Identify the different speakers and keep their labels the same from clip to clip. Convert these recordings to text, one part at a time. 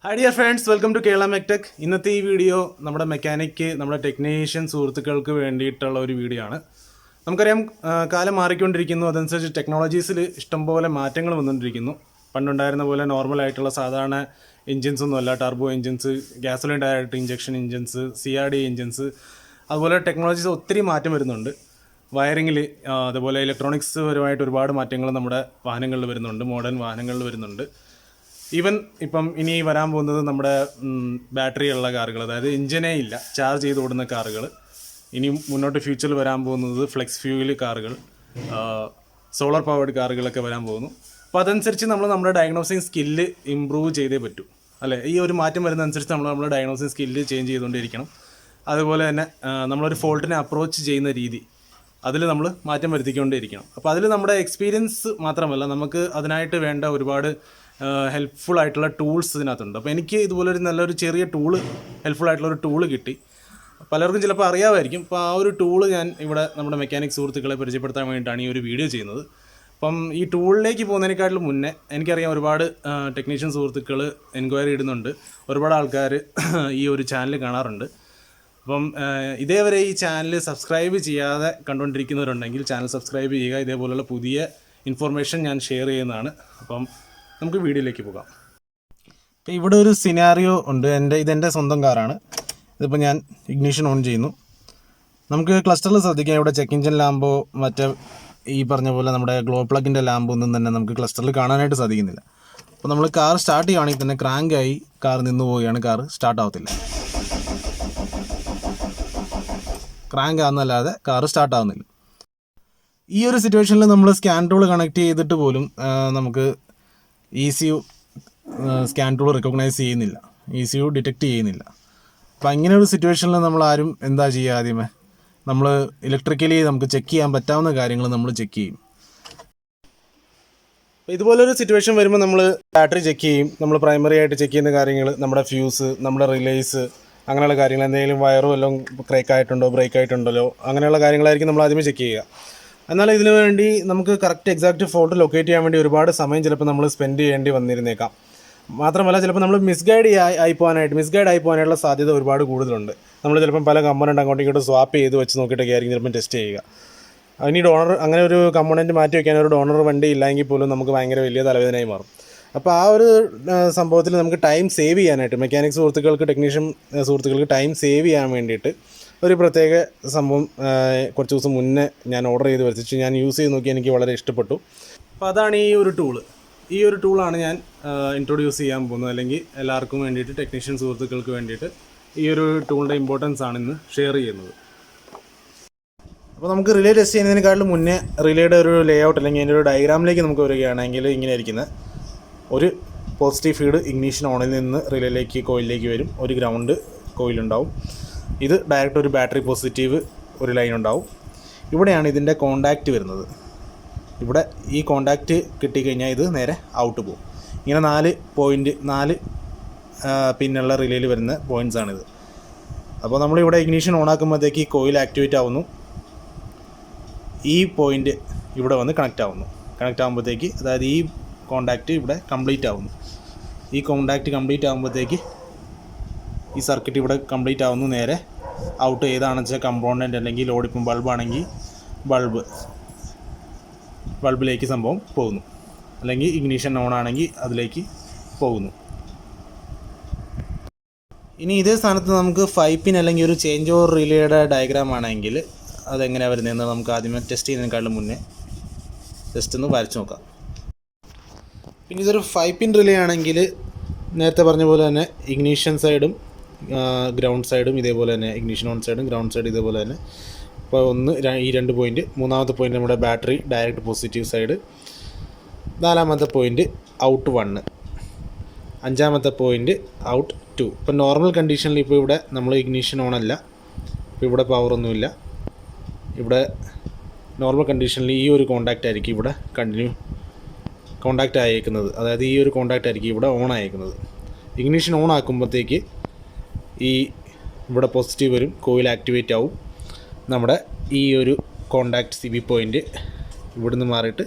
Speaker 1: Hi dear friends, welcome to Kerala MechTech. ഇന്നത്തെ ഈ video നമ്മുടെ മെക്കാനിക്ക്, നമ്മുടെ ടെക്നീഷ്യൻ സുഹൃത്തുക്കൾക്ക് വേണ്ടിയിട്ടുള്ള ഒരു വീഡിയോ ആണ്. നമുക്കറിയാം കാലം മാറിക്കൊണ്ടിരിക്കുന്നു, അതനുസരിച്ച് ടെക്നോളജീസിൽ ഇഷ്ടംപോലെ മാറ്റങ്ങൾ വന്നുകൊണ്ടിരിക്കുന്നു. പണ്ടുണ്ടായിരുന്ന പോലെ നോർമൽ ആയിട്ടുള്ള സാധാരണ എൻജിൻസ് ഒന്നുമല്ല, turbo engines, gasoline direct injection engines, CRD engines, അതുപോലെ ടെക്നോളജീസ് ഒത്തിരി മാറ്റം വരുന്നുണ്ട്. വയറിങ്ങിൽ അതുപോലെ ഇലക്ട്രോണിക്സ് പരമായിട്ട് ഒരുപാട് മാറ്റങ്ങൾ നമ്മുടെ വാഹനങ്ങളിൽ വരുന്നുണ്ട്, മോഡേൺ വാഹനങ്ങളിൽ വരുന്നുണ്ട്. ഈവൻ ഇപ്പം ഇനി വരാൻ പോകുന്നത് നമ്മുടെ ബാറ്ററി ഉള്ള കാറുകൾ, അതായത് എഞ്ചിനേ ഇല്ല, ചാർജ് ചെയ്ത് ഓടുന്ന കാറുകൾ. ഇനി മുന്നോട്ട് ഫ്യൂച്ചറിൽ വരാൻ പോകുന്നത് ഫ്ലെക്സ് ഫ്യൂവൽ കാറുകൾ, സോളർ പവേർഡ് കാറുകളൊക്കെ വരാൻ പോകുന്നു. അപ്പോൾ അതനുസരിച്ച് നമ്മൾ നമ്മുടെ ഡയഗ്നോസിങ് സ്കില്ല് ഇമ്പ്രൂവ് ചെയ്തേ പറ്റൂ, അല്ലേ? ഈ ഒരു മാറ്റം വരുന്നതനുസരിച്ച് നമ്മൾ നമ്മുടെ ഡയഗ്നോസിങ് സ്കില്ല് ചേഞ്ച് ചെയ്തുകൊണ്ടിരിക്കണം. അതുപോലെ തന്നെ നമ്മളൊരു ഫോൾട്ടിനെ അപ്രോച്ച് ചെയ്യുന്ന രീതി, അതിൽ നമ്മൾ മാറ്റം വരുത്തിക്കൊണ്ടേയിരിക്കണം. അപ്പോൾ അതിൽ നമ്മുടെ എക്സ്പീരിയൻസ് മാത്രമല്ല, നമുക്ക് അതിനായിട്ട് വേണ്ട ഒരുപാട് ഹെൽപ്ഫുൾ ആയിട്ടുള്ള ടൂൾസ് ഇതിനകത്തുണ്ട്. അപ്പോൾ എനിക്ക് ഇതുപോലൊരു നല്ലൊരു ചെറിയ ടൂള്, ഹെൽപ്ഫുൾ ആയിട്ടുള്ളൊരു ടൂള് കിട്ടി. പലർക്കും ചിലപ്പോൾ അറിയാമായിരിക്കും. അപ്പോൾ ആ ഒരു ടൂള് ഞാൻ ഇവിടെ നമ്മുടെ മെക്കാനിക് സുഹൃത്തുക്കളെ പരിചയപ്പെടുത്താൻ വേണ്ടിയിട്ടാണ് ഈ ഒരു വീഡിയോ ചെയ്യുന്നത്. അപ്പം ഈ ടൂളിലേക്ക് പോകുന്നതിനേക്കാളും മുന്നേ എനിക്കറിയാം ഒരുപാട് ടെക്നീഷ്യൻ സുഹൃത്തുക്കൾ എൻക്വയറി ഇടുന്നുണ്ട്, ഒരുപാട് ആൾക്കാർ ഈ ഒരു ചാനൽ കാണാറുണ്ട്. അപ്പം ഇതേവരെ ഈ ചാനൽ സബ്സ്ക്രൈബ് ചെയ്യാതെ കണ്ടുകൊണ്ടിരിക്കുന്നവരുണ്ടെങ്കിൽ ചാനൽ സബ്സ്ക്രൈബ് ചെയ്യുക. ഇതേപോലുള്ള പുതിയ ഇൻഫോർമേഷൻ ഞാൻ ഷെയർ ചെയ്യുന്നതാണ്. അപ്പം നമുക്ക് വീഡിയോയിലേക്ക് പോകാം. ഇപ്പോൾ ഇവിടെ ഒരു സിനാറിയോ ഉണ്ട്. ഇതെൻ്റെ സ്വന്തം കാറാണ്. ഇതിപ്പോൾ ഞാൻ ഇഗ്നിഷൻ ഓൺ ചെയ്യുന്നു. നമുക്ക് ക്ലസ്റ്ററിൽ ശ്രദ്ധിക്കാം, ഇവിടെ ചെക്ക് എഞ്ചിൻ ലാമ്പോ മറ്റേ ഈ പറഞ്ഞ പോലെ നമ്മുടെ ഗ്ലോ പ്ലഗിൻ്റെ ലാമ്പോ ഒന്നും തന്നെ നമുക്ക് ക്ലസ്റ്ററിൽ കാണാനായിട്ട് സാധിക്കുന്നില്ല. അപ്പോൾ നമ്മൾ കാർ സ്റ്റാർട്ട് ചെയ്യുകയാണെങ്കിൽ തന്നെ ക്രാങ്കായി കാർ നിന്ന് പോവുകയാണ്, കാർ സ്റ്റാർട്ട് ആവത്തില്ല. ക്രാങ്ക് ആവുന്നല്ലാതെ കാർ സ്റ്റാർട്ട് ആവുന്നില്ല. ഈ ഒരു സിറ്റുവേഷനിൽ നമ്മൾ സ്കാൻ ടൂൾ കണക്ട് ചെയ്തിട്ട് പോലും നമുക്ക് ECU സ്കാൻ ടൂൾ റെക്കഗ്നൈസ് ചെയ്യുന്നില്ല, ECU ഡിറ്റക്റ്റ് ചെയ്യുന്നില്ല. അപ്പം അങ്ങനെ ഒരു സിറ്റുവേഷനിൽ നമ്മൾ ആരും എന്താ ചെയ്യുക? ആദ്യമേ നമ്മൾ ഇലക്ട്രിക്കലി നമുക്ക് ചെക്ക് ചെയ്യാൻ പറ്റാവുന്ന കാര്യങ്ങൾ നമ്മൾ ചെക്ക് ചെയ്യും. ഇതുപോലൊരു സിറ്റുവേഷൻ വരുമ്പോൾ നമ്മൾ ബാറ്ററി ചെക്ക് ചെയ്യും. നമ്മൾ പ്രൈമറി ആയിട്ട് ചെക്ക് ചെയ്യുന്ന കാര്യങ്ങൾ നമ്മുടെ ഫ്യൂസ്, നമ്മുടെ റിലേസ്, അങ്ങനെയുള്ള കാര്യങ്ങൾ, എന്തെങ്കിലും വയറും എല്ലാം ക്രേക്ക് ആയിട്ടുണ്ടോ, ബ്രേക്ക് ആയിട്ടുണ്ടല്ലോ, അങ്ങനെയുള്ള കാര്യങ്ങളായിരിക്കും നമ്മൾ ആദ്യമേ ചെക്ക് ചെയ്യുക. എന്നാൽ ഇതിനു വേണ്ടി നമുക്ക് കറക്റ്റ് എക്സാക്റ്റ് ഫോൾട്ട് ലൊക്കേറ്റ് ചെയ്യാൻ വേണ്ടി ഒരുപാട് സമയം ചിലപ്പോൾ നമ്മൾ സ്പെൻഡ് ചെയ്യേണ്ടി വന്നിരുന്നേക്കാം. മാത്രമല്ല ചിലപ്പോൾ നമ്മൾ മിസ്ഗൈഡ് ആയി പോകാനായിട്ടുള്ള സാധ്യത ഒരുപാട് കൂടുതലുണ്ട്. നമ്മൾ ചിലപ്പം പല കമ്പോണൻറ്റ് അങ്ങോട്ടും ഇങ്ങോട്ടും സ്വാപ്പ് ചെയ്ത് വെച്ച് നോക്കിയിട്ടൊക്കെ ആയിരിക്കും ചിലപ്പം ടെസ്റ്റ് ചെയ്യുക. അതിന് ഡോണർ, അങ്ങനെ ഒരു കമ്പോണൻറ്റ് മാറ്റി വയ്ക്കാൻ ഒരു ഡോണർ വണ്ടി ഇല്ലെങ്കിൽ പോലും നമുക്ക് ഭയങ്കര വലിയ തലവേദനയായി മാറും. അപ്പോൾ ആ ഒരു സംഭവത്തിൽ നമുക്ക് ടൈം സേവ് ചെയ്യാനായിട്ട്, മെക്കാനിക് സുഹൃത്തുക്കൾക്ക്, ടെക്നീഷ്യൻ സുഹൃത്തുക്കൾക്ക് ടൈം സേവ് ചെയ്യാൻ വേണ്ടിയിട്ട് ഒരു പ്രത്യേക സംഭവം കുറച്ച് ദിവസം മുന്നേ ഞാൻ ഓർഡർ ചെയ്ത് വെച്ചിട്ട് ഞാൻ യൂസ് ചെയ്ത് നോക്കി, എനിക്ക് വളരെ ഇഷ്ടപ്പെട്ടു. അപ്പോൾ അതാണ് ഈ ഒരു ടൂള്. ഈ ഒരു ടൂളാണ് ഞാൻ ഇൻട്രൊഡ്യൂസ് ചെയ്യാൻ പോകുന്നത്, അല്ലെങ്കിൽ എല്ലാവർക്കും വേണ്ടിയിട്ട്, ടെക്നീഷ്യൻ സുഹൃത്തുക്കൾക്ക് വേണ്ടിയിട്ട് ഈ ഒരു ടൂളിൻ്റെ ഇമ്പോർട്ടൻസ് ആണ് ഇന്ന് ഷെയർ ചെയ്യുന്നത്. അപ്പോൾ നമുക്ക് റിലേ ടെസ്റ്റ് ചെയ്യുന്നതിനേക്കാളും മുന്നേ റിലേയുടെ ഒരു ലേ ഔട്ട് അല്ലെങ്കിൽ അതിൻ്റെ ഒരു ഡയഗ്രാമിലേക്ക് നമുക്ക് വരികയാണെങ്കിൽ ഇങ്ങനെ ഇരിക്കുന്നത് ഒരു പോസിറ്റീവ് ഫീഡ് ഇഗ്നീഷൻ ഓണിൽ നിന്ന് റിലേയിലേക്ക്, കോയിലിലേക്ക് വരും. ഒരു ഗ്രൗണ്ട് കോയിലുണ്ടാവും. ഇത് ഡയറക്റ്റ് ഒരു ബാറ്ററി പോസിറ്റീവ് ഒരു ലൈൻ ഉണ്ടാവും. ഇവിടെയാണ് ഇതിൻ്റെ കോണ്ടാക്റ്റ് വരുന്നത്. ഇവിടെ ഈ കോണ്ടാക്റ്റ് കിട്ടിക്കഴിഞ്ഞാൽ ഇത് നേരെ ഔട്ട് പോകും. ഇങ്ങനെ 4 പിന്നുള്ള റിലേയിൽ വരുന്ന പോയിൻറ്റ്സാണിത്. അപ്പോൾ നമ്മളിവിടെ ഇഗ്നീഷൻ ഓണാക്കുമ്പോഴത്തേക്ക് ഈ കോയിൽ ആക്ടിവേറ്റ് ആവുന്നു. ഈ പോയിൻ്റ് ഇവിടെ വന്ന് കണക്റ്റ് ആകുമ്പോഴത്തേക്ക്, അതായത് ഈ കോണ്ടാക്റ്റ് ഇവിടെ കംപ്ലീറ്റ് ആവുന്നു. ഈ കോണ്ടാക്റ്റ് കംപ്ലീറ്റ് ആകുമ്പോഴത്തേക്ക് ഈ സർക്യൂട്ട് ഇവിടെ കംപ്ലീറ്റ് ആവുന്നു. നേരെ ഔട്ട് ഏതാണെന്ന് വെച്ചാൽ കമ്പോണൻറ്റ്, അല്ലെങ്കിൽ ലോഡ്, ഇപ്പം ബൾബാണെങ്കിൽ ബൾബിലേക്ക് സംഭവം പോകുന്നു, അല്ലെങ്കിൽ ഇഗ്നീഷൻ ഓൺ ആണെങ്കിൽ അതിലേക്ക് പോകുന്നു. ഇനി ഇതേ സ്ഥാനത്ത് നമുക്ക് 5 പിൻ അല്ലെങ്കിൽ ഒരു ചേഞ്ച് ഓവർ റിലേയുടെ ഡയഗ്രാം ആണെങ്കിൽ അതെങ്ങനെയാണ് വരുന്നതെന്ന് നമുക്ക് ആദ്യമേ ടെസ്റ്റ് ചെയ്യുന്നതിനേക്കാളും മുന്നേ ജസ്റ്റ് ഒന്ന് വരച്ച് നോക്കാം. പിന്നെ ഇതൊരു 5 പിൻ റിലേ ആണെങ്കിൽ നേരത്തെ പറഞ്ഞ പോലെ തന്നെ ഇഗ്നീഷൻ സൈഡും ഗ്രൗണ്ട് സൈഡും ഇതേപോലെ തന്നെ, ഇഗ്നീഷൻ ഓൺ സൈഡും ഗ്രൗണ്ട് സൈഡും ഇതേപോലെ തന്നെ. അപ്പോൾ ഈ 2 പോയിൻറ്റ്, മൂന്നാമത്തെ പോയിൻറ്റ് നമ്മുടെ ബാറ്ററി ഡയറക്റ്റ് പോസിറ്റീവ് സൈഡ്, 4ാമത്തെ പോയിൻറ്റ് ഔട്ട് 1, 5ാമത്തെ പോയിൻറ്റ് ഔട്ട് 2. ഇപ്പോൾ നോർമൽ കണ്ടീഷനിൽ ഇപ്പോൾ ഇവിടെ നമ്മൾ ഇഗ്നീഷൻ ഓൺ അല്ല, ഇപ്പോൾ ഇവിടെ പവറൊന്നുമില്ല. ഇവിടെ നോർമൽ കണ്ടീഷനിൽ ഈ ഒരു കോണ്ടാക്റ്റ് ആയിരിക്കും ഇവിടെ കോണ്ടാക്റ്റ് അയക്കുന്നത്, അതായത് ഈ ഒരു കോണ്ടാക്റ്റ് ആയിരിക്കും ഇവിടെ ഓൺ അയക്കുന്നത്. ഇഗ്നീഷൻ ഓൺ ആക്കുമ്പോഴത്തേക്ക് ഈ ഇവിടെ പോസിറ്റീവ് വരും, കോയിൽ ആക്ടിവേറ്റ് ആവും. നമ്മുടെ ഈ ഒരു കോണ്ടാക്റ്റ് CB പോയിൻ്റ് ഇവിടുന്ന് മാറിയിട്ട്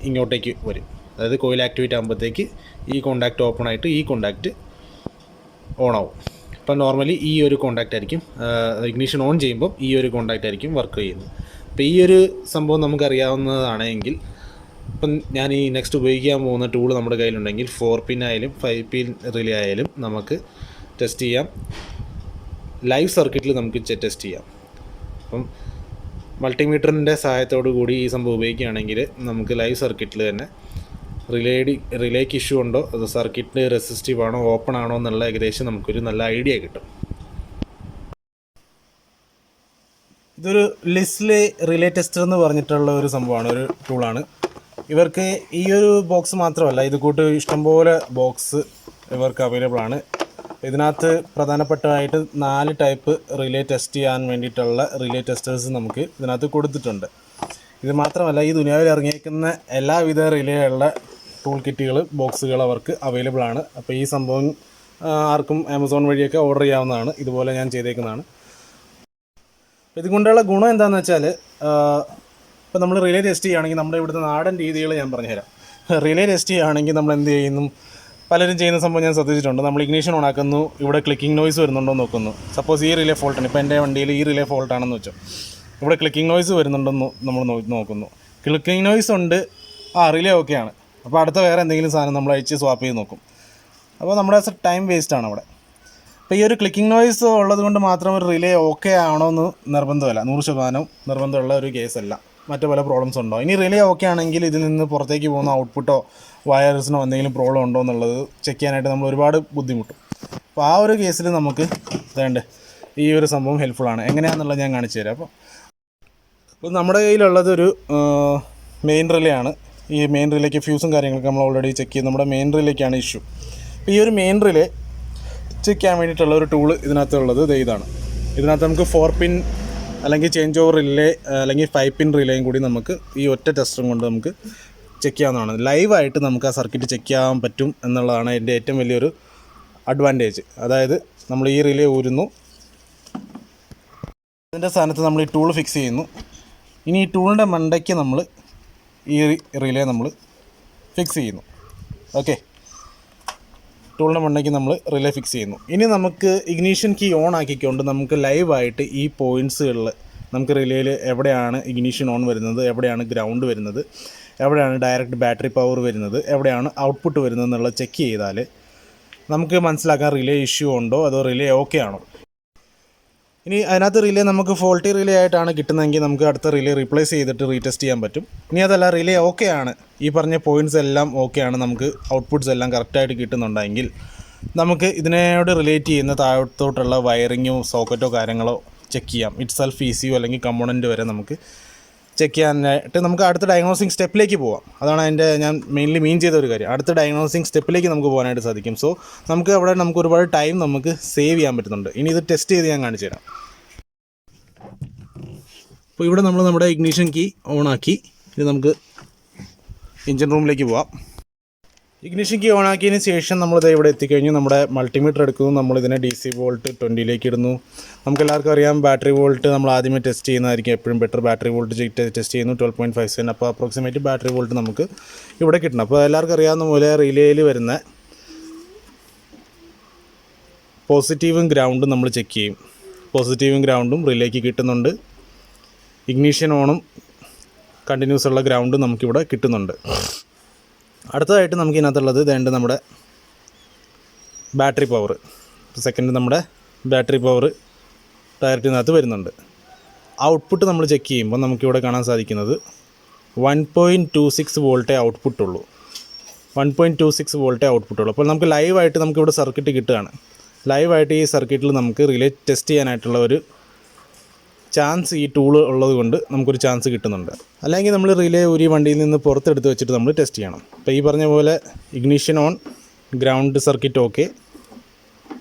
Speaker 1: ഇങ്ങോട്ടേക്ക് വരും. അതായത് കോയിൽ ആക്ടിവേറ്റ് ആകുമ്പോഴത്തേക്ക് ഈ കോണ്ടാക്റ്റ് ഓപ്പൺ ആയിട്ട് ഈ കോണ്ടാക്റ്റ് ഓൺ ആവും. അപ്പോൾ നോർമലി ഈ ഒരു കോണ്ടാക്റ്റ് ആയിരിക്കും ഇഗ്നിഷൻ ഓൺ ചെയ്യുമ്പോൾ ഈ ഒരു കോണ്ടാക്റ്റ് ആയിരിക്കും വർക്ക് ചെയ്യുന്നത്. അപ്പോൾ ഈ ഒരു സംഭവം നമുക്കറിയാവുന്നതാണെങ്കിൽ ഇപ്പം ഞാൻ ഈ നെക്സ്റ്റ് ഉപയോഗിക്കാൻ പോകുന്ന ടൂൾ നമ്മുടെ കയ്യിലുണ്ടെങ്കിൽ 4 പിൻ ആയാലും 5 പിൻ റിലേ ആയാലും നമുക്ക് ടെസ്റ്റ് ചെയ്യാം. ലൈവ് സർക്യൂട്ടിൽ നമുക്ക് ടെസ്റ്റ് ചെയ്യാം. അപ്പം മൾട്ടിമീറ്ററിൻ്റെ സഹായത്തോടു കൂടി ഈ സംഭവം ഉപയോഗിക്കുകയാണെങ്കിൽ നമുക്ക് ലൈവ് സർക്യൂട്ടിൽ തന്നെ റിലേക്ക് ഇഷ്യൂ ഉണ്ടോ, അത് സർക്യൂട്ട് റെസിസ്റ്റീവ് ആണോ ഓപ്പൺ ആണോ എന്നുള്ള ഏകദേശം നമുക്കൊരു നല്ല ഐഡിയ കിട്ടും. ഇതൊരു ലിസ്ലെ റിലേ ടെസ്റ്റർ എന്ന് പറഞ്ഞിട്ടുള്ള ഒരു സംഭവമാണ്, ഒരു ടൂളാണ്. ഇവർക്ക് ഈ ഒരു ബോക്സ് മാത്രമല്ല, ഇത് കൂട്ട് ഇഷ്ടംപോലെ ബോക്സ് ഇവർക്ക് അവൈലബിൾ ആണ്. ഇതിനകത്ത് പ്രധാനപ്പെട്ടതായിട്ട് 4 ടൈപ്പ് റിലേ ടെസ്റ്റ് ചെയ്യാൻ വേണ്ടിയിട്ടുള്ള റിലേ ടെസ്റ്റേഴ്സ് നമുക്ക് ഇതിനകത്ത് കൊടുത്തിട്ടുണ്ട്. ഇത് മാത്രമല്ല, ഈ ദുനിയാവിൽ ഇറങ്ങിയേക്കുന്ന എല്ലാവിധ റിലേ ഉള്ള ടൂൾ കിറ്റുകൾ, ബോക്സുകൾ അവർക്ക് അവൈലബിൾ ആണ്. അപ്പോൾ ഈ സംഭവം ആർക്കും ആമസോൺ വഴിയൊക്കെ ഓർഡർ ചെയ്യാവുന്നതാണ്. ഇതുപോലെ ഞാൻ ചെയ്തേക്കുന്നതാണ്. ഇതുകൊണ്ടുള്ള ഗുണം എന്താണെന്ന് വെച്ചാൽ, ഇപ്പോൾ നമ്മൾ റിലേ ടെസ്റ്റ് ചെയ്യുകയാണെങ്കിൽ നമ്മുടെ ഇവിടുത്തെ നാടൻ രീതികൾ ഞാൻ പറഞ്ഞുതരാം. റിലേ ടെസ്റ്റ് ചെയ്യുകയാണെങ്കിൽ നമ്മൾ എന്ത് ചെയ്യുന്നു, പലരും ചെയ്യുന്ന സംഭവം ഞാൻ ശ്രദ്ധിച്ചിട്ടുണ്ട്. നമ്മൾ ഇഗ്നിഷൻ ഓൺ ആക്കുന്നു, ഇവിടെ ക്ലിക്കിംഗ് നോയ്സ് വരുന്നുണ്ടോ എന്ന് നോക്കുന്നു. സപ്പോസ് ഈ റിലേ ഫോൾട്ടാണ്, ഇപ്പോൾ എൻ്റെ വണ്ടിയിൽ ഈ റിലേ ഫോൾട്ടാണെന്ന് വെച്ചോ, ഇവിടെ ക്ലിക്കിംഗ് നോയ്സ് വരുന്നുണ്ടെന്ന് നമ്മൾ നോക്കുന്നു. ക്ലിക്കിംഗ് നോയ്സ് ഉണ്ട്, റിലേ ഓക്കെയാണ്. അപ്പോൾ അടുത്ത വേറെ എന്തെങ്കിലും സാധനം നമ്മൾ അയച്ച് സ്വാപ്പ് ചെയ്ത് നോക്കും. അപ്പോൾ നമ്മുടെ ടൈം വേസ്റ്റാണ് അവിടെ. അപ്പോൾ ഈ ഒരു ക്ലിക്കിംഗ് നോയ്സ് ഉള്ളത് കൊണ്ട് മാത്രം ഒരു റിലേ ഓക്കെ ആണോ എന്ന് നിർബന്ധമല്ല, 100% നിർബന്ധമുള്ള ഒരു കേസല്ല. മറ്റു പല പ്രോബ്ലംസ് ഉണ്ടോ, ഇനി റിലേ ഓക്കെ ആണെങ്കിൽ ഇതിൽ നിന്ന് പുറത്തേക്ക് പോകുന്ന ഔട്ട്പുട്ടോ വയർസിനോ എന്തെങ്കിലും പ്രോബ്ലം ഉണ്ടോ എന്നുള്ളത് ചെക്ക് ചെയ്യാനായിട്ട് നമ്മൾ ഒരുപാട് ബുദ്ധിമുട്ടും. അപ്പോൾ ആ ഒരു കേസിൽ നമുക്ക് വേണ്ട ഈ ഒരു സംഭവം ഹെൽപ്ഫുള്ളാണ്. എങ്ങനെയാണെന്നുള്ളത് ഞാൻ കാണിച്ചു തരാം. അപ്പോൾ നമ്മുടെ കയ്യിലുള്ളത് ഒരു മെയിൻ റിലേ ആണ്. ഈ മെയിൻ റിലേക്ക് ഫ്യൂസും കാര്യങ്ങളൊക്കെ നമ്മൾ ഓൾറെഡി ചെക്ക് ചെയ്ത് നമ്മുടെ മെയിൻ റിലേക്കാണ് ഇഷ്യൂ. അപ്പോൾ ഈ ഒരു മെയിൻ റിലേ ചെക്ക് ചെയ്യാൻ വേണ്ടിയിട്ടുള്ള ഒരു ടൂള് ഇതിനകത്തുള്ളത് ഇതാണ്. ഇതിനകത്ത് നമുക്ക് 4 പിൻ അല്ലെങ്കിൽ ചേഞ്ച് ഓവർ റിലേ അല്ലെങ്കിൽ 5 പിൻ റിലേയും കൂടി നമുക്ക് ഈ ഒറ്റ ടെസ്റ്ററും കൊണ്ട് നമുക്ക് ചെക്ക് ചെയ്യാവുന്നതാണ്. ലൈവായിട്ട് നമുക്ക് ആ സർക്യൂട്ട് ചെക്ക് ചെയ്യാൻ പറ്റും എന്നുള്ളതാണ് എൻ്റെ ഏറ്റവും വലിയൊരു അഡ്വാൻറ്റേജ്. അതായത് നമ്മൾ ഈ റിലേ ഊരുന്നു, അതിൻ്റെ സ്ഥാനത്ത് നമ്മൾ ഈ ടൂൾ ഫിക്സ് ചെയ്യുന്നു. ഇനി ഈ ടൂളിൻ്റെ മണ്ടയ്ക്ക് നമ്മൾ ഈ റിലേ നമ്മൾ ഫിക്സ് ചെയ്യുന്നു. ഓക്കെ, ടൂളിൻ്റെ മണ്ടയ്ക്ക് നമ്മൾ റിലേ ഫിക്സ് ചെയ്യുന്നു. ഇനി നമുക്ക് ഇഗ്നീഷൻ കീ ഓൺ ആക്കിക്കൊണ്ട് നമുക്ക് ലൈവായിട്ട് ഈ പോയിൻറ്റ്സുകളിൽ നമുക്ക് റിലേയിൽ എവിടെയാണ് ഇഗ്നീഷൻ ഓൺ വരുന്നത്, എവിടെയാണ് ഗ്രൗണ്ട് വരുന്നത്, എവിടെയാണ് ഡയറക്റ്റ് ബാറ്ററി പവർ വരുന്നത്, എവിടെയാണ് ഔട്ട്പുട്ട് വരുന്നത് എന്നുള്ളത് ചെക്ക് ചെയ്താൽ നമുക്ക് മനസ്സിലാക്കാൻ റിലേ ഇഷ്യൂ ഉണ്ടോ അതോ റിലേ ഓക്കെ ആണോ. ഇനി അതിനകത്ത് റിലേ നമുക്ക് ഫോൾട്ടി റിലേ ആയിട്ടാണ് കിട്ടുന്നതെങ്കിൽ നമുക്ക് അടുത്ത റിലേ റീപ്ലേസ് ചെയ്തിട്ട് റീടെസ്റ്റ് ചെയ്യാൻ പറ്റും. ഇനി അതല്ല റിലേ ഓക്കെ ആണ്, ഈ പറഞ്ഞ പോയിൻറ്റ്സ് എല്ലാം ഓക്കെ ആണ്, നമുക്ക് ഔട്ട്പുട്ട്സ് എല്ലാം കറക്റ്റായിട്ട് കിട്ടുന്നുണ്ടെങ്കിൽ നമുക്ക് ഇതിനോട് റിലേറ്റ് ചെയ്യുന്ന താഴത്തോട്ടുള്ള വയറിങ്ങോ സോക്കറ്റോ കാര്യങ്ങളോ ചെക്ക് ചെയ്യാം. ഇറ്റ് സെൽഫ് ECU അല്ലെങ്കിൽ കമ്പോണൻറ്റ് വരെ നമുക്ക് ചെക്ക് ചെയ്യാനായിട്ട് നമുക്ക് അടുത്ത ഡയഗ്നോസിങ് സ്റ്റെപ്പിലേക്ക് പോവാം. അതാണ് അതിൻ്റെ ഞാൻ മെയിൻലി മീൻ ചെയ്ത ഒരു കാര്യം. അടുത്ത ഡയഗ്നോസിങ് സ്റ്റെപ്പിലേക്ക് നമുക്ക് പോകാനായിട്ട് സാധിക്കും. സോ നമുക്ക് അവിടെ നമുക്ക് ഒരുപാട് ടൈം നമുക്ക് സേവ് ചെയ്യാൻ പറ്റുന്നുണ്ട്. ഇനി ഇത് ടെസ്റ്റ് ചെയ്ത് ഞാൻ കാണിച്ചു തരാം. അപ്പോൾ ഇവിടെ നമ്മൾ നമ്മുടെ ഇഗ്നിഷൻ കീ ഓണാക്കി, ഇത് നമുക്ക് എഞ്ചിൻ റൂമിലേക്ക് പോവാം. ഇഗ്നിഷൻ കീ ഓണാക്കിയതിന് ശേഷം നമ്മളിത് ഇവിടെ എത്തിക്കഴിഞ്ഞു. നമ്മുടെ മൾട്ടിമീറ്റർ എടുക്കുന്നു, നമ്മളിതിനെ DC വോൾട്ട് 20ലേക്ക് ഇടുന്നു. നമുക്കെല്ലാവർക്കും അറിയാം ബാറ്ററി വോൾട്ട് നമ്മൾ ആദ്യമേ ടെസ്റ്റ് ചെയ്യുന്നതായിരിക്കും എപ്പോഴും ബെറ്റർ. ബാറ്ററി വോൾട്ട് ടെസ്റ്റ് ചെയ്യുന്നു 12.5 അപ്പോൾ അപ്രോക്സിമേറ്റ് ബാറ്ററി വോൾട്ട് നമുക്ക് ഇവിടെ കിട്ടണം. അപ്പോൾ എല്ലാവർക്കും അറിയാവുന്ന പോലെ റിലേയിൽ വരുന്ന പോസിറ്റീവും ഗ്രൗണ്ടും നമ്മൾ ചെക്ക് ചെയ്യും. പോസിറ്റീവും ഗ്രൗണ്ടും റിലേക്ക് കിട്ടുന്നുണ്ട്. ഇഗ്നിഷൻ ഓണും കണ്ടിന്യൂസ് ഉള്ള ഗ്രൗണ്ടും നമുക്കിവിടെ കിട്ടുന്നുണ്ട്. അടുത്തതായിട്ട് നമുക്ക് ഇതിനകത്തുള്ളത് ഇതേണ്ട നമ്മുടെ ബാറ്ററി പവർ. സെക്കൻഡ് നമ്മുടെ ബാറ്ററി പവർ ഡയറക്റ്റ് ഇതിനകത്ത് വരുന്നുണ്ട്. ഔട്ട്പുട്ട് നമ്മൾ ചെക്ക് ചെയ്യുമ്പോൾ നമുക്കിവിടെ കാണാൻ സാധിക്കുന്നത് 1.26 വോൾട്ടേ ഔട്ട്പുട്ടുള്ളൂ. 1.26 വോൾട്ടേ ഔട്ട്പുട്ടുള്ളൂ. അപ്പോൾ നമുക്ക് ലൈവായിട്ട് നമുക്കിവിടെ സർക്യൂട്ട് കിട്ടുകയാണ്. ലൈവായിട്ട് ഈ സർക്യൂട്ടിൽ നമുക്ക് റിലേ ടെസ്റ്റ് ചെയ്യാനായിട്ടുള്ള ഒരു ചാൻസ് ഈ ടൂൾ ഉള്ളത് കൊണ്ട് നമുക്കൊരു ചാൻസ് കിട്ടുന്നുണ്ട്. അല്ലെങ്കിൽ നമ്മൾ റിലേ ഒരു വണ്ടിയിൽ നിന്ന് പുറത്തെടുത്ത് വെച്ചിട്ട് നമ്മൾ ടെസ്റ്റ് ചെയ്യണം. അപ്പോൾ ഈ പറഞ്ഞ പോലെ ignition on, ground circuit okay,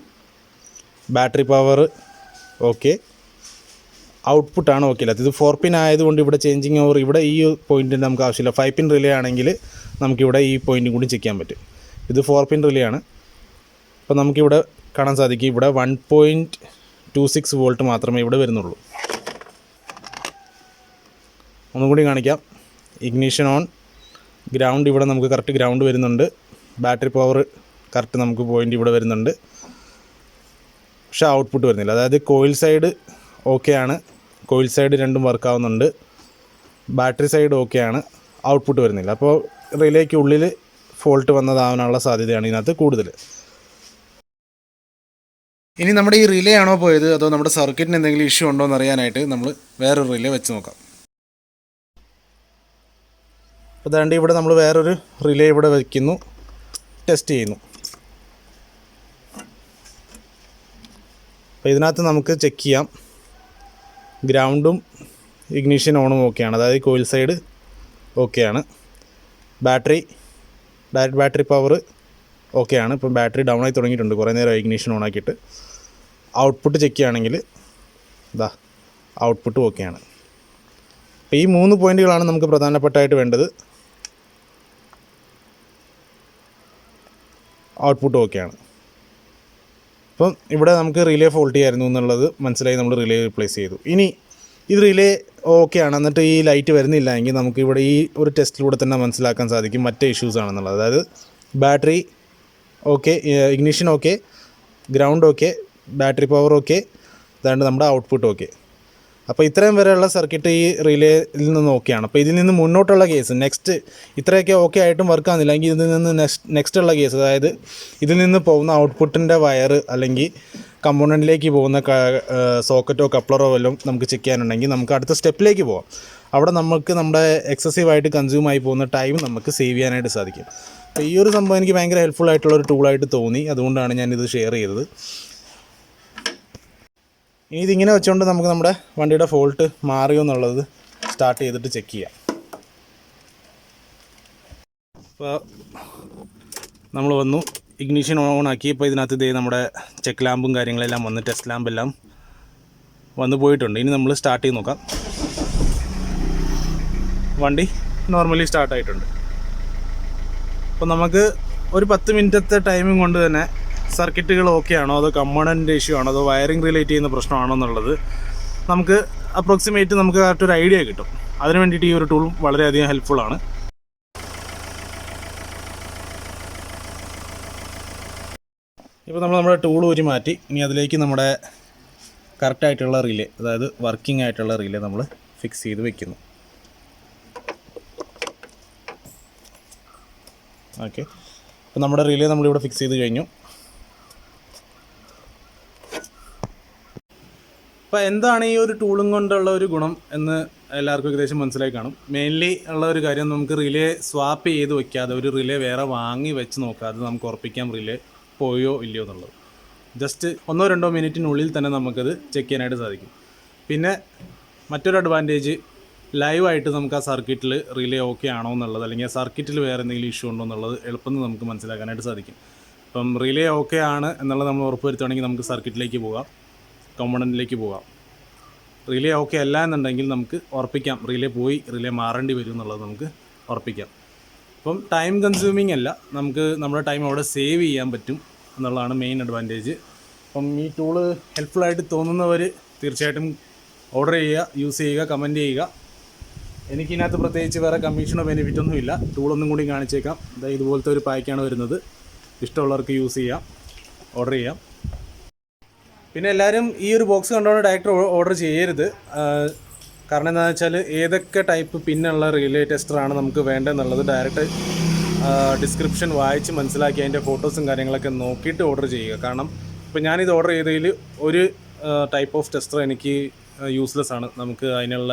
Speaker 1: battery power okay, ഔട്ട്പുട്ടാണ് ഓക്കെ അല്ലാത്ത. ഇത് 4 പിൻ ആയതുകൊണ്ട് ഇവിടെ ചേഞ്ചിങ് ഓവർ ഇവിടെ ഈ പോയിൻറ്റിന് നമുക്ക് ആവശ്യമില്ല. 5 പിൻ റിലേ ആണെങ്കിൽ നമുക്കിവിടെ ഈ പോയിൻറ്റും കൂടി ചെക്ക് ചെയ്യാൻ പറ്റും. ഇത് 4 പിൻ റിലേ ആണ്. അപ്പോൾ നമുക്കിവിടെ കാണാൻ സാധിക്കും ഇവിടെ 1.26 വോൾട്ട് മാത്രമേ ഇവിടെ വരുന്നുള്ളൂ. ഒന്നും കൂടി കാണിക്കാം. ഇഗ്നിഷൻ ഓൺ, ഗ്രൗണ്ട് ഇവിടെ നമുക്ക് കറക്റ്റ് ഗ്രൗണ്ട് വരുന്നുണ്ട്. ബാറ്ററി പവർ കറക്റ്റ് നമുക്ക് പോയിൻ്റ് ഇവിടെ വരുന്നുണ്ട്, പക്ഷേ ഔട്ട്പുട്ട് വരുന്നില്ല. അതായത് കോയിൽ സൈഡ് ഓക്കെയാണ്, കോയിൽ സൈഡ് രണ്ടും വർക്കാവുന്നുണ്ട്, ബാറ്ററി സൈഡ് ഓക്കെയാണ്, ഔട്ട്പുട്ട് വരുന്നില്ല. അപ്പോൾ റിലേക്ക് ഉള്ളിൽ ഫോൾട്ട് വന്നതാവാനുള്ള സാധ്യതയാണ് ഇതിനകത്ത് കൂടുതൽ. ഇനി നമ്മുടെ ഈ റിലേ ആണോ പോയത് അതോ നമ്മുടെ സർക്യൂട്ടിന് എന്തെങ്കിലും ഇഷ്യൂ ഉണ്ടോ എന്ന് അറിയാനായിട്ട് നമ്മൾ വേറൊരു റിലേ വെച്ച് നോക്കാം. അപ്പോൾ അതാണ്ട് ഇവിടെ നമ്മൾ വേറൊരു റിലേ ഇവിടെ വയ്ക്കുന്നു, ടെസ്റ്റ് ചെയ്യുന്നു. അപ്പോൾ ഇതിനകത്ത് നമുക്ക് ചെക്ക് ചെയ്യാം, ഗ്രൗണ്ടും ഇഗ്നിഷൻ ഓണും ഓക്കെയാണ്, അതായത് കോയിൽ സൈഡ് ഓക്കെയാണ്, ഡയറക്റ്റ് ബാറ്ററി പവർ ഓക്കെയാണ്. ഇപ്പം ബാറ്ററി ഡൗൺ ആയി തുടങ്ങിയിട്ടുണ്ട്, കുറേ നേരം ഇഗ്നിഷൻ ഓൺ ആക്കിയിട്ട്. ഔട്ട്പുട്ട് ചെക്ക് ചെയ്യുകയാണെങ്കിൽ ഇതാ ഔട്ട്പുട്ട് ഓക്കെയാണ്. അപ്പോൾ ഈ 3 പോയിൻറ്റുകളാണ് നമുക്ക് പ്രധാനപ്പെട്ടായിട്ട് വേണ്ടത്. ഔട്ട്പുട്ട് ഓക്കെയാണ്. അപ്പം ഇവിടെ നമുക്ക് റിലേ ഫോൾട്ടി ആയിരുന്നു എന്നുള്ളത് മനസ്സിലായി, നമ്മൾ റിലേ റീപ്ലേസ് ചെയ്തു. ഇനി ഇത് റിലേ ഓക്കെയാണ്, എന്നിട്ട് ഈ ലൈറ്റ് വരുന്നില്ല എങ്കിൽ നമുക്ക് ഇവിടെ ഈ ഒരു ടെസ്റ്റിലൂടെ തന്നെ മനസ്സിലാക്കാൻ സാധിക്കും മറ്റേ ഇഷ്യൂസ് ആണെന്നുള്ളത്. അതായത് battery okay, ignition okay, ground okay, battery power okay, അതാണ്ട് നമ്മുടെ ഔട്ട്പുട്ട് ഓക്കെ. അപ്പോൾ ഇത്രയും വരെയുള്ള സർക്യൂട്ട് ഈ റിലേയിൽ നിന്ന് ഓക്കെയാണ്. അപ്പോൾ ഇതിൽ നിന്ന് മുന്നോട്ടുള്ള കേസ് നെക്സ്റ്റ് ഇത്രയൊക്കെ ഓക്കെ ആയിട്ടും വർക്ക് ആകുന്നില്ല എങ്കിൽ ഇതിൽ നിന്ന് നെക്സ്റ്റ് ഉള്ള കേസ്, അതായത് ഇതിൽ നിന്ന് പോകുന്ന ഔട്ട്പുട്ടിൻ്റെ വയർ അല്ലെങ്കിൽ കമ്പോണൻറ്റിലേക്ക് പോകുന്ന സോക്കറ്റോ കപ്ലറോ വല്ലതും നമുക്ക് ചെക്ക് ചെയ്യാനുണ്ടെങ്കിൽ നമുക്ക് അടുത്ത സ്റ്റെപ്പിലേക്ക് പോകാം. അവിടെ നമുക്ക് നമ്മുടെ എക്സസീവായിട്ട് കൺസ്യൂം ആയി പോകുന്ന ടൈം നമുക്ക് സേവ് ചെയ്യാനായിട്ട് സാധിക്കും. അപ്പോൾ ഈ ഒരു സംഭവം എനിക്ക് ഭയങ്കര ഹെൽപ്ഫുൾ ആയിട്ടുള്ളൊരു ടൂളായിട്ട് തോന്നി, അതുകൊണ്ടാണ് ഞാനിത് ഷെയർ ചെയ്തത്. ഇനി ഇതിങ്ങനെ വെച്ചുകൊണ്ട് നമുക്ക് നമ്മുടെ വണ്ടിയുടെ ഫോൾട്ട് മാറിയോ എന്നുള്ളത് സ്റ്റാർട്ട് ചെയ്തിട്ട് ചെക്ക് ചെയ്യാം. അപ്പോൾ നമ്മൾ വന്നു, ഇഗ്നിഷൻ ഓൺ ആക്കി. ഇപ്പോൾ ഇതിനകത്ത് ഇതേ നമ്മുടെ ചെക്ക് ലാമ്പും കാര്യങ്ങളെല്ലാം വന്ന്, ടെസ്റ്റ് ലാമ്പെല്ലാം വന്ന് പോയിട്ടുണ്ട്. ഇനി നമ്മൾ സ്റ്റാർട്ട് ചെയ്ത് നോക്കാം. വണ്ടി നോർമലി സ്റ്റാർട്ടായിട്ടുണ്ട്. അപ്പോൾ നമുക്ക് ഒരു 10 മിനിറ്റത്തെ ടൈമിംഗ് കൊണ്ട് തന്നെ സർക്യൂട്ടുകൾ ഓക്കെ ആണോ അതോ കമ്പോണൻ്റ് ഇഷ്യൂ ആണോ അതോ വയറിംഗ് റിലേറ്റ് ചെയ്യുന്ന പ്രശ്നമാണോ എന്നുള്ളത് നമുക്ക് അപ്രോക്സിമേറ്റ് നമുക്ക് കറക്റ്റ് ഒരു ഐഡിയ കിട്ടും. അതിന് വേണ്ടിയിട്ട് ഈ ഒരു ടൂൾ വളരെയധികം ഹെൽപ്ഫുള്ളാണ്. ഇപ്പോൾ നമ്മൾ നമ്മുടെ ടൂൾ ഊരി മാറ്റി, ഇനി അതിലേക്ക് നമ്മുടെ കറക്റ്റായിട്ടുള്ള റിലേ, അതായത് വർക്കിംഗ് ആയിട്ടുള്ള റിലേ നമ്മൾ ഫിക്സ് ചെയ്ത് വെക്കുന്നു. ഓക്കെ, അപ്പോൾ നമ്മുടെ റിലേ നമ്മളിവിടെ ഫിക്സ് ചെയ്ത് കഴിഞ്ഞു. അപ്പോൾ എന്താണ് ഈ ഒരു ടൂളും കൊണ്ടുള്ള ഒരു ഗുണം എന്ന് എല്ലാവർക്കും ഏകദേശം മനസ്സിലായി കാണും. മെയിൻലി ഉള്ള ഒരു കാര്യം, നമുക്ക് റിലേ സ്വാപ്പ് ചെയ്ത് വയ്ക്കാതെ, ഒരു റിലേ വേറെ വാങ്ങി വെച്ച് നോക്കാതെ നമുക്ക് ഉറപ്പിക്കാം റിലേ പോയോ ഇല്ലയോ എന്നുള്ളത്. ജസ്റ്റ് 1-2 മിനിറ്റിനുള്ളിൽ തന്നെ നമുക്കത് ചെക്ക് ചെയ്യാനായിട്ട് സാധിക്കും. പിന്നെ മറ്റൊരു അഡ്വാൻറ്റേജ്, ലൈവായിട്ട് നമുക്ക് ആ സർക്യൂട്ടിൽ റിലേ ഓക്കെ ആണോ എന്നുള്ളത്, അല്ലെങ്കിൽ ആ സർക്യൂട്ടിൽ വേറെ എന്തെങ്കിലും ഇഷ്യൂ ഉണ്ടോ എന്നുള്ളത് എളുപ്പം നമുക്ക് മനസ്സിലാക്കാനായിട്ട് സാധിക്കും. ഇപ്പം റിലേ ഓക്കെ ആണ് എന്നുള്ളത് നമ്മൾ ഉറപ്പ് വരുത്തുകയാണെങ്കിൽ നമുക്ക് സർക്യൂട്ടിലേക്ക് പോകാം, കമ്പോണൻറ്റിലേക്ക് പോകാം. റിലേ ഓക്കെ അല്ല എന്നുണ്ടെങ്കിൽ നമുക്ക് ഉറപ്പിക്കാം റിലേ പോയി, റിലേ മാറേണ്ടി വരും എന്നുള്ളത് നമുക്ക് ഉറപ്പിക്കാം. അപ്പം ടൈം കൺസ്യൂമിങ് അല്ല, നമുക്ക് നമ്മുടെ ടൈം അവിടെ സേവ് ചെയ്യാൻ പറ്റും എന്നുള്ളതാണ് മെയിൻ അഡ്വാൻറ്റേജ്. അപ്പം ഈ ടൂള് ഹെൽപ്ഫുള്ളായിട്ട് തോന്നുന്നവർ തീർച്ചയായിട്ടും ഓർഡർ ചെയ്യുക, യൂസ് ചെയ്യുക, കമൻറ്റ് ചെയ്യുക. എനിക്കിതിനകത്ത് പ്രത്യേകിച്ച് വേറെ കമ്മീഷനോ ബെനിഫിറ്റൊന്നും ഇല്ല. ടൂളൊന്നും കൂടി കാണിച്ചേക്കാം. ഇതുപോലത്തെ ഒരു പാക്കാണ് വരുന്നത്. ഇഷ്ടമുള്ളവർക്ക് യൂസ് ചെയ്യാം, ഓർഡർ ചെയ്യാം. പിന്നെ എല്ലാവരും ഈ ഒരു ബോക്സ് കണ്ടുകൊണ്ട് ഡയറക്റ്റ് ഓർഡർ ചെയ്യരുത്. കാരണം എന്താണെന്ന് വെച്ചാൽ ഏതൊക്കെ ടൈപ്പ് പിന്നുള്ള റിലേ ടെസ്റ്ററാണ് നമുക്ക് വേണ്ടതെന്നുള്ളത് ഡയറക്റ്റ് ഡിസ്ക്രിപ്ഷൻ വായിച്ച് മനസ്സിലാക്കി അതിൻ്റെ ഫോട്ടോസും കാര്യങ്ങളൊക്കെ നോക്കിയിട്ട് ഓർഡർ ചെയ്യുക. കാരണം ഇപ്പോൾ ഞാനിത് ഓർഡർ ചെയ്തതിൽ ഒരു ടൈപ്പ് ഓഫ് ടെസ്റ്റർ എനിക്ക് യൂസ്ലെസ് ആണ്. നമുക്ക് അതിനുള്ള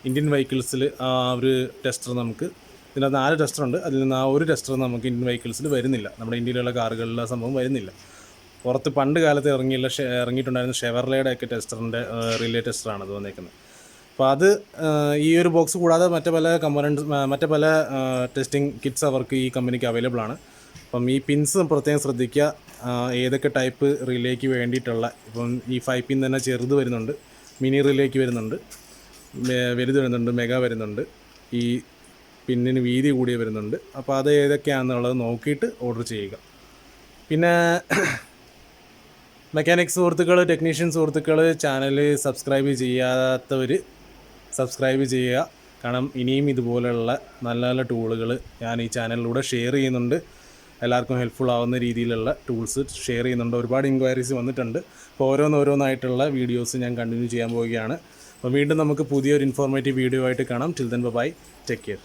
Speaker 1: ഇന്ത്യൻ വെഹിക്കിൾസിൽ ആ ഒരു ടെസ്റ്റർ നമുക്ക്, ഇതിനകത്ത് 4 ടെസ്റ്ററുണ്ട്, അതിൽ നിന്ന് ആ ഒരു ടെസ്റ്റർ നമുക്ക് ഇന്ത്യൻ വെഹിക്കിൾസിൽ വരുന്നില്ല. നമ്മുടെ ഇന്ത്യയിലുള്ള കാറുകളിൽ ആ സംഭവം വരുന്നില്ല. പുറത്ത് പണ്ട് കാലത്ത് ഇറങ്ങിയിട്ടുണ്ടായിരുന്ന ഷെവർലയുടെ ഒക്കെ ടെസ്റ്ററിൻ്റെ റിലേ ടെസ്റ്ററാണ് അത് വന്നേക്കുന്നത്. അപ്പോൾ അത് ഈ ഒരു ബോക്സ് കൂടാതെ മറ്റു പല ടെസ്റ്റിംഗ് കിറ്റ്സ് അവർക്ക് ഈ കമ്പനിക്ക് അവൈലബിൾ ആണ്. അപ്പം ഈ പിൻസ് പ്രത്യേകം ശ്രദ്ധിക്കുക, ഏതൊക്കെ ടൈപ്പ് റിലേക്ക് വേണ്ടിയിട്ടുള്ള. ഇപ്പം ഈ 5 പിൻ തന്നെ ചെറുത് വരുന്നുണ്ട്, മിനി റിലേക്ക് വരുന്നുണ്ട്, വലുത് വരുന്നുണ്ട്, മെഗാ വരുന്നുണ്ട്, ഈ പിന്നിന് വീതി കൂടിയ വരുന്നുണ്ട്. അപ്പോൾ അത് ഏതൊക്കെയാണെന്നുള്ളത് നോക്കിയിട്ട് ഓർഡർ ചെയ്യുക. പിന്നെ മെക്കാനിക് സുഹൃത്തുക്കൾ, ടെക്നീഷ്യൻ സുഹൃത്തുക്കൾ, ചാനൽ സബ്സ്ക്രൈബ് ചെയ്യാത്തവർ സബ്സ്ക്രൈബ് ചെയ്യുക. കാരണം ഇനിയും ഇതുപോലെയുള്ള നല്ല നല്ല ടൂളുകൾ ഞാൻ ഈ ചാനലിലൂടെ ഷെയർ ചെയ്യുന്നുണ്ട്. എല്ലാവർക്കും ഹെൽപ്ഫുൾ ആവുന്ന രീതിയിലുള്ള ടൂൾസ് ഷെയർ ചെയ്യുന്നുണ്ട്. ഒരുപാട് എൻക്വയറീസ് വന്നിട്ടുണ്ട്. അപ്പോൾ ഓരോന്നായിട്ടുള്ള വീഡിയോസ് ഞാൻ കണ്ടിന്യൂ ചെയ്യാൻ പോവുകയാണ്. അപ്പോൾ വീണ്ടും നമുക്ക് പുതിയൊരു ഇൻഫോർമേറ്റീവ് വീഡിയോ ആയിട്ട് കാണാം. Till then bye, take care.